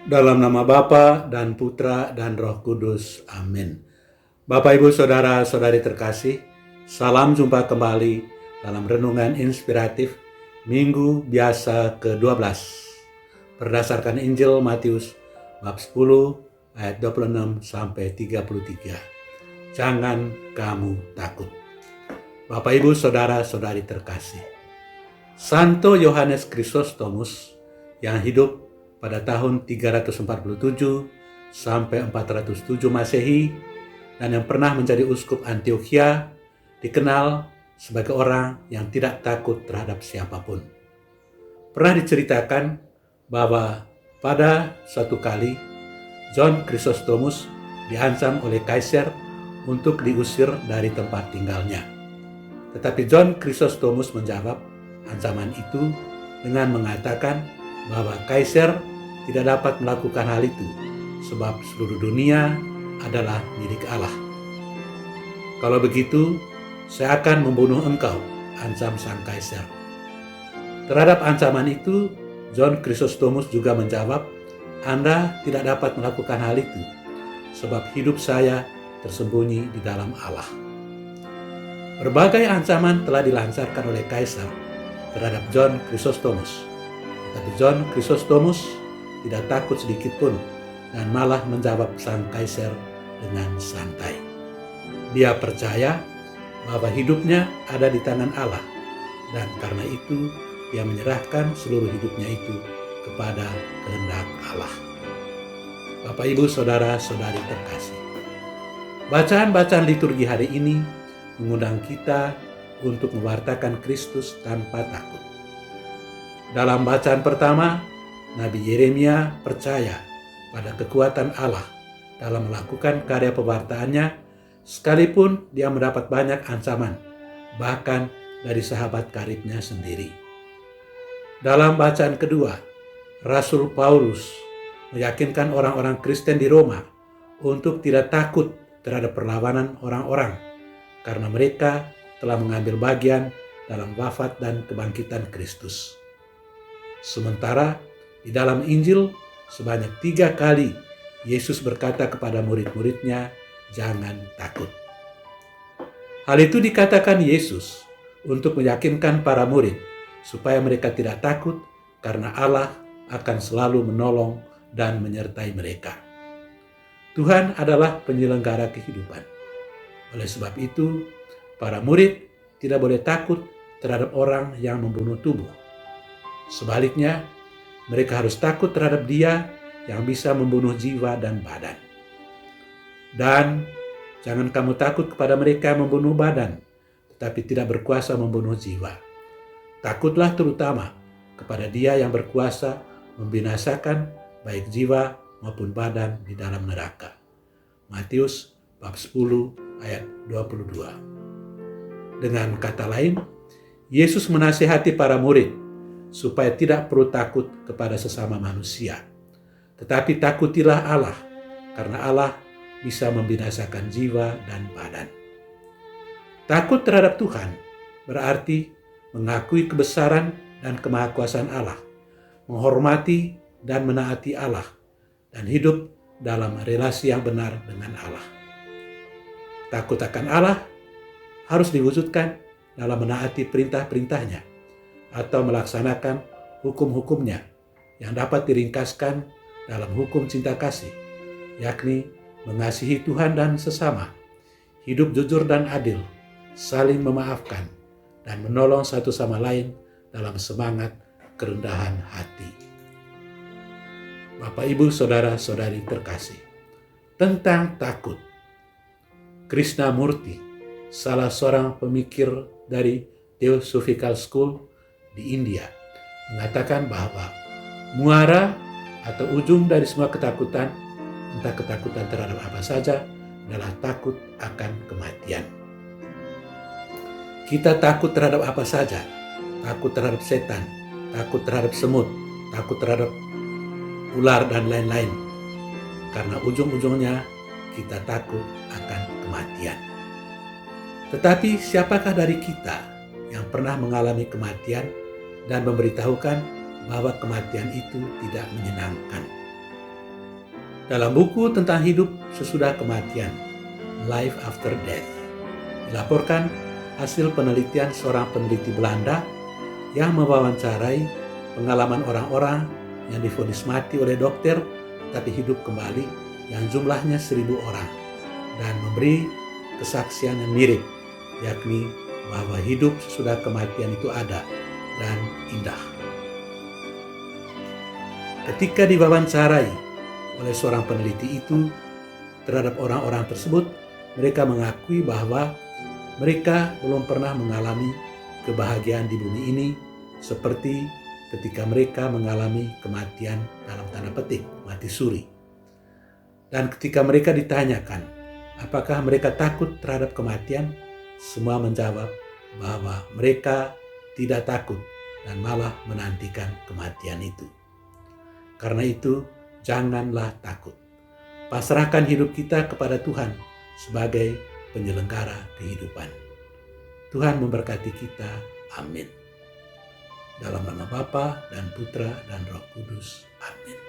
Dalam nama Bapa dan Putra dan Roh Kudus. Amin. Bapak, Ibu, Saudara-saudari terkasih, salam jumpa kembali dalam Renungan Inspiratif Minggu Biasa ke-12 berdasarkan Injil Matius bab 10 ayat 26 sampai 33. Jangan kamu takut. Bapak, Ibu, Saudara-saudari terkasih, Santo Yohanes Chrysostomus yang hidup pada tahun 347 sampai 407 Masehi dan yang pernah menjadi uskup Antiokhia, dikenal sebagai orang yang tidak takut terhadap siapapun. Pernah diceritakan bahwa pada suatu kali John Chrysostomus diancam oleh kaisar untuk diusir dari tempat tinggalnya. Tetapi John Chrysostomus menjawab ancaman itu dengan mengatakan bahwa kaisar tidak dapat melakukan hal itu sebab seluruh dunia adalah milik Allah. Kalau begitu, saya akan membunuh engkau, ancam sang kaisar. Terhadap ancaman itu, John Chrysostomus juga menjawab, Anda tidak dapat melakukan hal itu sebab hidup saya tersembunyi di dalam Allah. Berbagai ancaman telah dilancarkan oleh kaisar terhadap John Chrysostomus. Tapi John Chrysostomus tidak takut sedikit pun dan malah menjawab sang kaisar dengan santai. Dia percaya bahwa hidupnya ada di tangan Allah dan karena itu dia menyerahkan seluruh hidupnya itu kepada kehendak Allah. Bapak, Ibu, Saudara-saudari terkasih, bacaan-bacaan liturgi hari ini mengundang kita untuk mewartakan Kristus tanpa takut. Dalam bacaan pertama, Nabi Yeremia percaya pada kekuatan Allah dalam melakukan karya pewartaannya, sekalipun dia mendapat banyak ancaman, bahkan dari sahabat karibnya sendiri. Dalam bacaan kedua, Rasul Paulus meyakinkan orang-orang Kristen di Roma untuk tidak takut terhadap perlawanan orang-orang, karena mereka telah mengambil bagian dalam wafat dan kebangkitan Kristus. Sementara di dalam Injil sebanyak 3 kali Yesus berkata kepada murid-muridnya, jangan takut. Hal itu dikatakan Yesus untuk meyakinkan para murid supaya mereka tidak takut karena Allah akan selalu menolong dan menyertai mereka. Tuhan adalah penyelenggara kehidupan. Oleh sebab itu, para murid tidak boleh takut terhadap orang yang membunuh tubuh. Sebaliknya, mereka harus takut terhadap Dia yang bisa membunuh jiwa dan badan. Dan jangan kamu takut kepada mereka yang membunuh badan, tetapi tidak berkuasa membunuh jiwa. Takutlah terutama kepada Dia yang berkuasa membinasakan baik jiwa maupun badan di dalam neraka. Matius bab 10 ayat 22. Dengan kata lain, Yesus menasihati para murid supaya tidak perlu takut kepada sesama manusia. Tetapi takutilah Allah, karena Allah bisa membinasakan jiwa dan badan. Takut terhadap Tuhan berarti mengakui kebesaran dan kemahakuasaan Allah, menghormati dan menaati Allah, dan hidup dalam relasi yang benar dengan Allah. Takut akan Allah harus diwujudkan dalam menaati perintah-perintahnya atau melaksanakan hukum-hukumnya yang dapat diringkaskan dalam hukum cinta kasih, yakni mengasihi Tuhan dan sesama, hidup jujur dan adil, saling memaafkan, dan menolong satu sama lain dalam semangat kerendahan hati. Bapak, Ibu, Saudara-saudari terkasih, tentang takut, Krishnamurti, salah seorang pemikir dari Theosophical School di India, mengatakan bahwa muara atau ujung dari semua ketakutan, entah ketakutan terhadap apa saja, adalah takut akan kematian. Kita takut terhadap apa saja, takut terhadap setan, takut terhadap semut, takut terhadap ular dan lain-lain, karena ujung-ujungnya kita takut akan kematian. Tetapi siapakah dari kita yang pernah mengalami kematian dan memberitahukan bahwa kematian itu tidak menyenangkan? Dalam buku tentang hidup sesudah kematian, Life After Death, dilaporkan hasil penelitian seorang peneliti Belanda yang mewawancarai pengalaman orang-orang yang divonis mati oleh dokter tapi hidup kembali yang jumlahnya 1.000 orang dan memberi kesaksian yang mirip, yakni bahwa hidup sesudah kematian itu ada dan indah. Ketika diwawancarai oleh seorang peneliti itu terhadap orang-orang tersebut, mereka mengakui bahwa mereka belum pernah mengalami kebahagiaan di bumi ini seperti ketika mereka mengalami kematian dalam tanda petik, mati suri. Dan ketika mereka ditanyakan, apakah mereka takut terhadap kematian? Semua menjawab bahwa mereka tidak takut dan malah menantikan kematian itu. Karena itu, janganlah takut. Pasrahkan hidup kita kepada Tuhan sebagai penyelenggara kehidupan. Tuhan memberkati kita. Amin. Dalam nama Bapa dan Putra dan Roh Kudus. Amin.